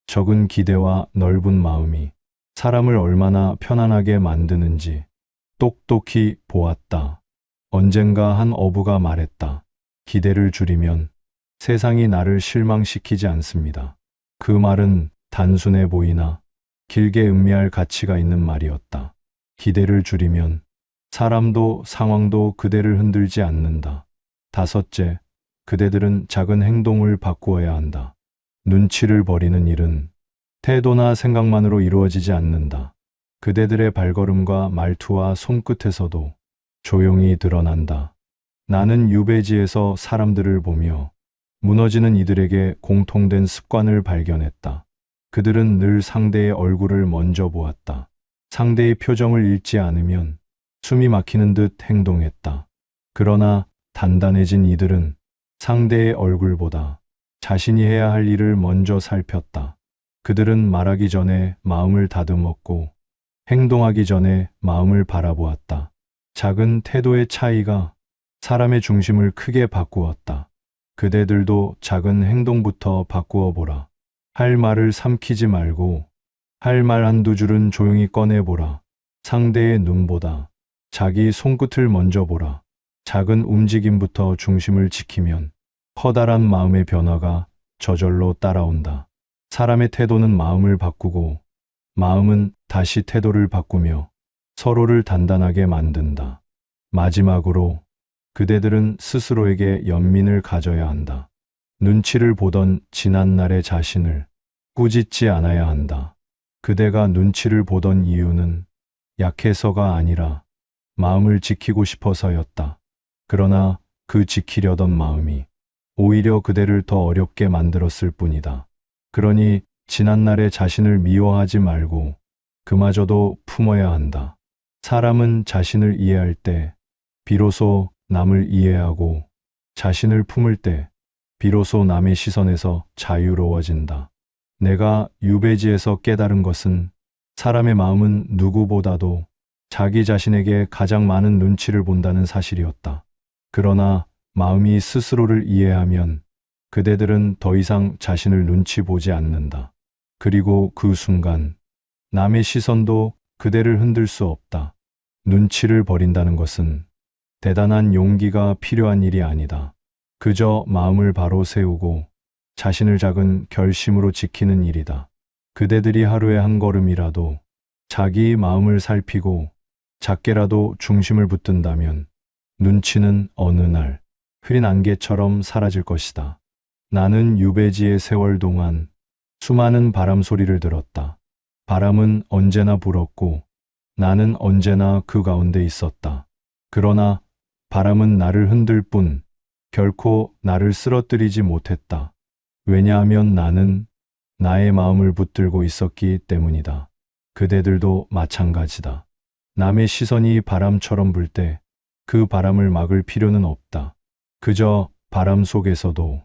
적은 기대와 넓은 마음이 사람을 얼마나 편안하게 만드는지 똑똑히 보았다. 언젠가 한 어부가 말했다. 기대를 줄이면 세상이 나를 실망시키지 않습니다. 그 말은 단순해 보이나 길게 음미할 가치가 있는 말이었다. 기대를 줄이면 사람도 상황도 그대를 흔들지 않는다. 다섯째, 그대들은 작은 행동을 바꾸어야 한다. 눈치를 버리는 일은 태도나 생각만으로 이루어지지 않는다. 그대들의 발걸음과 말투와 손끝에서도 조용히 드러난다. 나는 유배지에서 사람들을 보며 무너지는 이들에게 공통된 습관을 발견했다. 그들은 늘 상대의 얼굴을 먼저 보았다. 상대의 표정을 읽지 않으면 숨이 막히는 듯 행동했다. 그러나 단단해진 이들은 상대의 얼굴보다 자신이 해야 할 일을 먼저 살폈다. 그들은 말하기 전에 마음을 다듬었고 행동하기 전에 마음을 바라보았다. 작은 태도의 차이가 사람의 중심을 크게 바꾸었다. 그대들도 작은 행동부터 바꾸어 보라. 할 말을 삼키지 말고 할 말 한두 줄은 조용히 꺼내보라. 상대의 눈보다 자기 손끝을 먼저 보라. 작은 움직임부터 중심을 지키면 커다란 마음의 변화가 저절로 따라온다. 사람의 태도는 마음을 바꾸고 마음은 다시 태도를 바꾸며 서로를 단단하게 만든다. 마지막으로 그대들은 스스로에게 연민을 가져야 한다. 눈치를 보던 지난날의 자신을 꾸짖지 않아야 한다. 그대가 눈치를 보던 이유는 약해서가 아니라 마음을 지키고 싶어서였다. 그러나 그 지키려던 마음이 오히려 그대를 더 어렵게 만들었을 뿐이다. 그러니 지난날의 자신을 미워하지 말고 그마저도 품어야 한다. 사람은 자신을 이해할 때 비로소 남을 이해하고 자신을 품을 때 비로소 남의 시선에서 자유로워진다. 내가 유배지에서 깨달은 것은 사람의 마음은 누구보다도 자기 자신에게 가장 많은 눈치를 본다는 사실이었다. 그러나 마음이 스스로를 이해하면 그대들은 더 이상 자신을 눈치 보지 않는다. 그리고 그 순간 남의 시선도 그대를 흔들 수 없다. 눈치를 버린다는 것은 대단한 용기가 필요한 일이 아니다. 그저 마음을 바로 세우고 자신을 작은 결심으로 지키는 일이다. 그대들이 하루에 한 걸음이라도 자기 마음을 살피고 작게라도 중심을 붙든다면 눈치는 어느 날 흐린 안개처럼 사라질 것이다. 나는 유배지의 세월 동안 수많은 바람 소리를 들었다. 바람은 언제나 불었고 나는 언제나 그 가운데 있었다. 그러나 바람은 나를 흔들 뿐 결코 나를 쓰러뜨리지 못했다. 왜냐하면 나는 나의 마음을 붙들고 있었기 때문이다. 그대들도 마찬가지다. 남의 시선이 바람처럼 불 때 그 바람을 막을 필요는 없다. 그저 바람 속에서도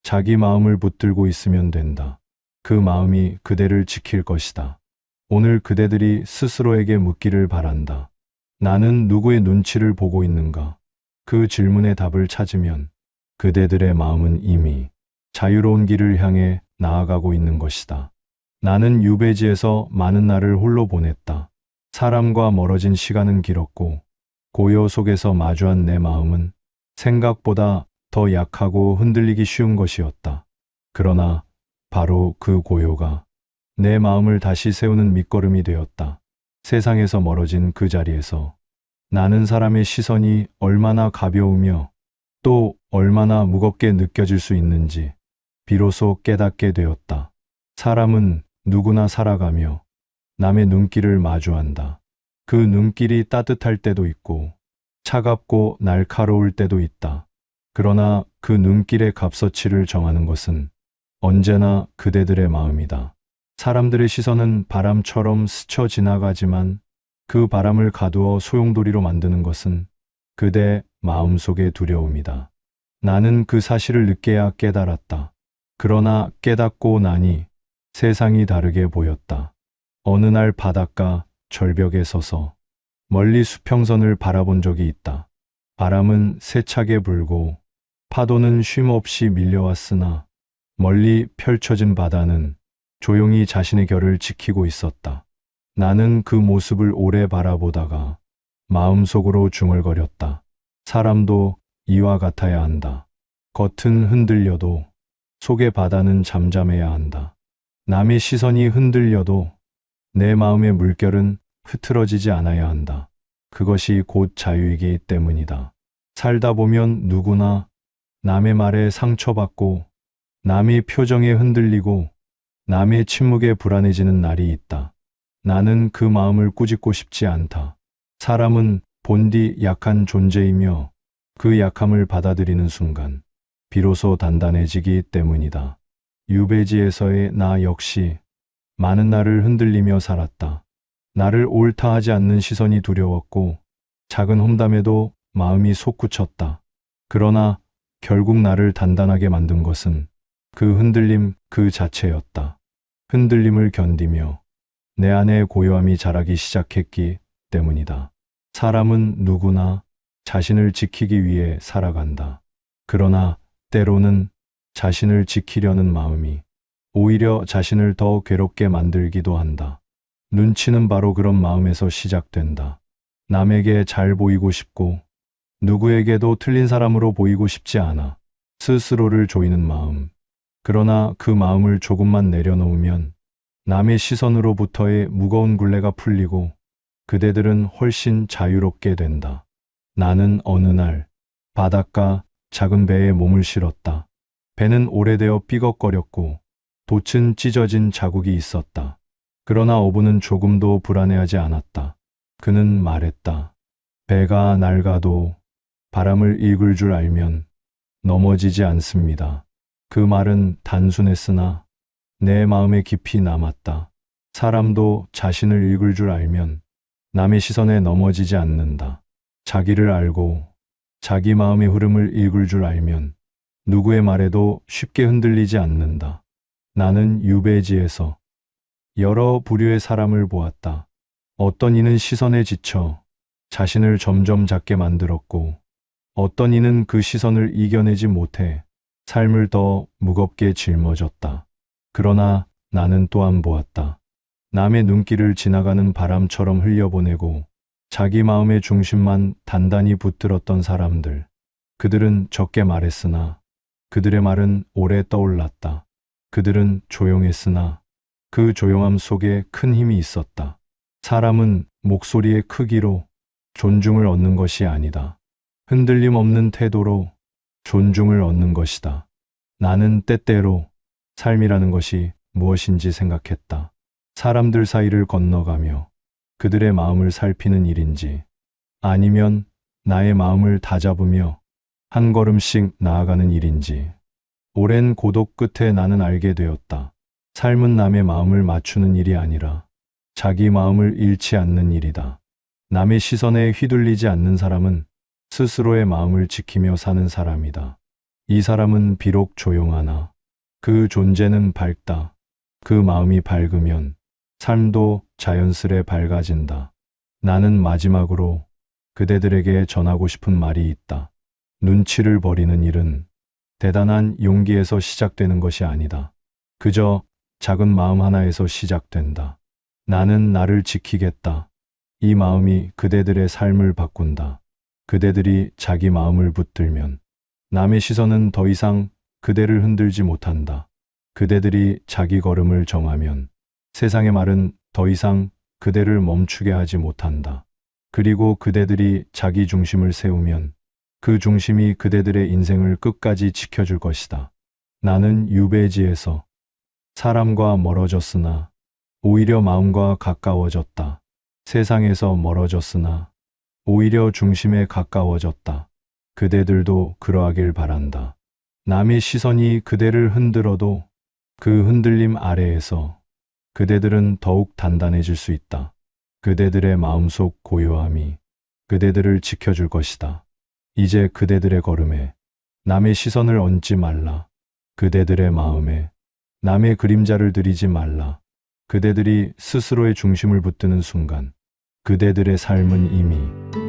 자기 마음을 붙들고 있으면 된다. 그 마음이 그대를 지킬 것이다. 오늘 그대들이 스스로에게 묻기를 바란다. 나는 누구의 눈치를 보고 있는가? 그 질문의 답을 찾으면 그대들의 마음은 이미 자유로운 길을 향해 나아가고 있는 것이다. 나는 유배지에서 많은 날을 홀로 보냈다. 사람과 멀어진 시간은 길었고 고요 속에서 마주한 내 마음은 생각보다 더 약하고 흔들리기 쉬운 것이었다. 그러나 바로 그 고요가 내 마음을 다시 세우는 밑거름이 되었다. 세상에서 멀어진 그 자리에서 나는 사람의 시선이 얼마나 가벼우며 또 얼마나 무겁게 느껴질 수 있는지 비로소 깨닫게 되었다. 사람은 누구나 살아가며 남의 눈길을 마주한다. 그 눈길이 따뜻할 때도 있고 차갑고 날카로울 때도 있다. 그러나 그 눈길의 값어치를 정하는 것은 언제나 그대들의 마음이다. 사람들의 시선은 바람처럼 스쳐 지나가지만 그 바람을 가두어 소용돌이로 만드는 것은 그대 마음속의 두려움이다. 나는 그 사실을 늦게야 깨달았다. 그러나 깨닫고 나니 세상이 다르게 보였다. 어느 날 바닷가 절벽에 서서 멀리 수평선을 바라본 적이 있다. 바람은 세차게 불고 파도는 쉼없이 밀려왔으나 멀리 펼쳐진 바다는 조용히 자신의 결을 지키고 있었다. 나는 그 모습을 오래 바라보다가 마음속으로 중얼거렸다. 사람도 이와 같아야 한다. 겉은 흔들려도 속의 바다는 잠잠해야 한다. 남의 시선이 흔들려도 내 마음의 물결은 흐트러지지 않아야 한다. 그것이 곧 자유이기 때문이다. 살다 보면 누구나 남의 말에 상처받고 남의 표정에 흔들리고 남의 침묵에 불안해지는 날이 있다. 나는 그 마음을 꾸짖고 싶지 않다. 사람은 본디 약한 존재이며 그 약함을 받아들이는 순간 비로소 단단해지기 때문이다. 유배지에서의 나 역시 많은 날을 흔들리며 살았다. 나를 옳다 하지 않는 시선이 두려웠고 작은 험담에도 마음이 솟구쳤다. 그러나 결국 나를 단단하게 만든 것은 그 흔들림 그 자체였다. 흔들림을 견디며 내 안에 고요함이 자라기 시작했기 때문이다. 사람은 누구나 자신을 지키기 위해 살아간다. 그러나 때로는 자신을 지키려는 마음이 오히려 자신을 더 괴롭게 만들기도 한다. 눈치는 바로 그런 마음에서 시작된다. 남에게 잘 보이고 싶고 누구에게도 틀린 사람으로 보이고 싶지 않아. 스스로를 조이는 마음. 그러나 그 마음을 조금만 내려놓으면 남의 시선으로부터의 무거운 굴레가 풀리고 그대들은 훨씬 자유롭게 된다. 나는 어느 날 바닷가 작은 배에 몸을 실었다. 배는 오래되어 삐걱거렸고 돛은 찢어진 자국이 있었다. 그러나 어부는 조금도 불안해하지 않았다. 그는 말했다. 배가 낡아도 바람을 읽을 줄 알면 넘어지지 않습니다. 그 말은 단순했으나 내 마음에 깊이 남았다. 사람도 자신을 읽을 줄 알면 남의 시선에 넘어지지 않는다. 자기를 알고 자기 마음의 흐름을 읽을 줄 알면 누구의 말에도 쉽게 흔들리지 않는다. 나는 유배지에서 여러 부류의 사람을 보았다. 어떤 이는 시선에 지쳐 자신을 점점 작게 만들었고 어떤 이는 그 시선을 이겨내지 못해 삶을 더 무겁게 짊어졌다. 그러나 나는 또한 보았다. 남의 눈길을 지나가는 바람처럼 흘려보내고 자기 마음의 중심만 단단히 붙들었던 사람들. 그들은 적게 말했으나 그들의 말은 오래 떠올랐다. 그들은 조용했으나 그 조용함 속에 큰 힘이 있었다. 사람은 목소리의 크기로 존중을 얻는 것이 아니다. 흔들림 없는 태도로 존중을 얻는 것이다. 나는 때때로 삶이라는 것이 무엇인지 생각했다. 사람들 사이를 건너가며 그들의 마음을 살피는 일인지 아니면 나의 마음을 다잡으며 한 걸음씩 나아가는 일인지. 오랜 고독 끝에 나는 알게 되었다. 삶은 남의 마음을 맞추는 일이 아니라 자기 마음을 잃지 않는 일이다. 남의 시선에 휘둘리지 않는 사람은 스스로의 마음을 지키며 사는 사람이다. 이 사람은 비록 조용하나 그 존재는 밝다. 그 마음이 밝으면 삶도 자연스레 밝아진다. 나는 마지막으로 그대들에게 전하고 싶은 말이 있다. 눈치를 버리는 일은 대단한 용기에서 시작되는 것이 아니다. 그저 작은 마음 하나에서 시작된다. 나는 나를 지키겠다. 이 마음이 그대들의 삶을 바꾼다. 그대들이 자기 마음을 붙들면 남의 시선은 더 이상 그대를 흔들지 못한다. 그대들이 자기 걸음을 정하면 세상의 말은 더 이상 그대를 멈추게 하지 못한다. 그리고 그대들이 자기 중심을 세우면 그 중심이 그대들의 인생을 끝까지 지켜줄 것이다. 나는 유배지에서 사람과 멀어졌으나 오히려 마음과 가까워졌다. 세상에서 멀어졌으나 오히려 중심에 가까워졌다. 그대들도 그러하길 바란다. 남의 시선이 그대를 흔들어도 그 흔들림 아래에서 그대들은 더욱 단단해질 수 있다. 그대들의 마음속 고요함이 그대들을 지켜줄 것이다. 이제 그대들의 걸음에 남의 시선을 얹지 말라. 그대들의 마음에 남의 그림자를 들이지 말라. 그대들이 스스로의 중심을 붙드는 순간 그대들의 삶은 이미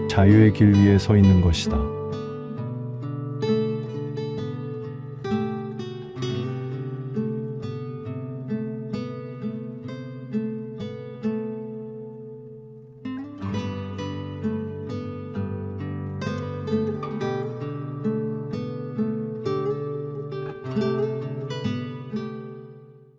자유의 길 위에 서 있는 것이다.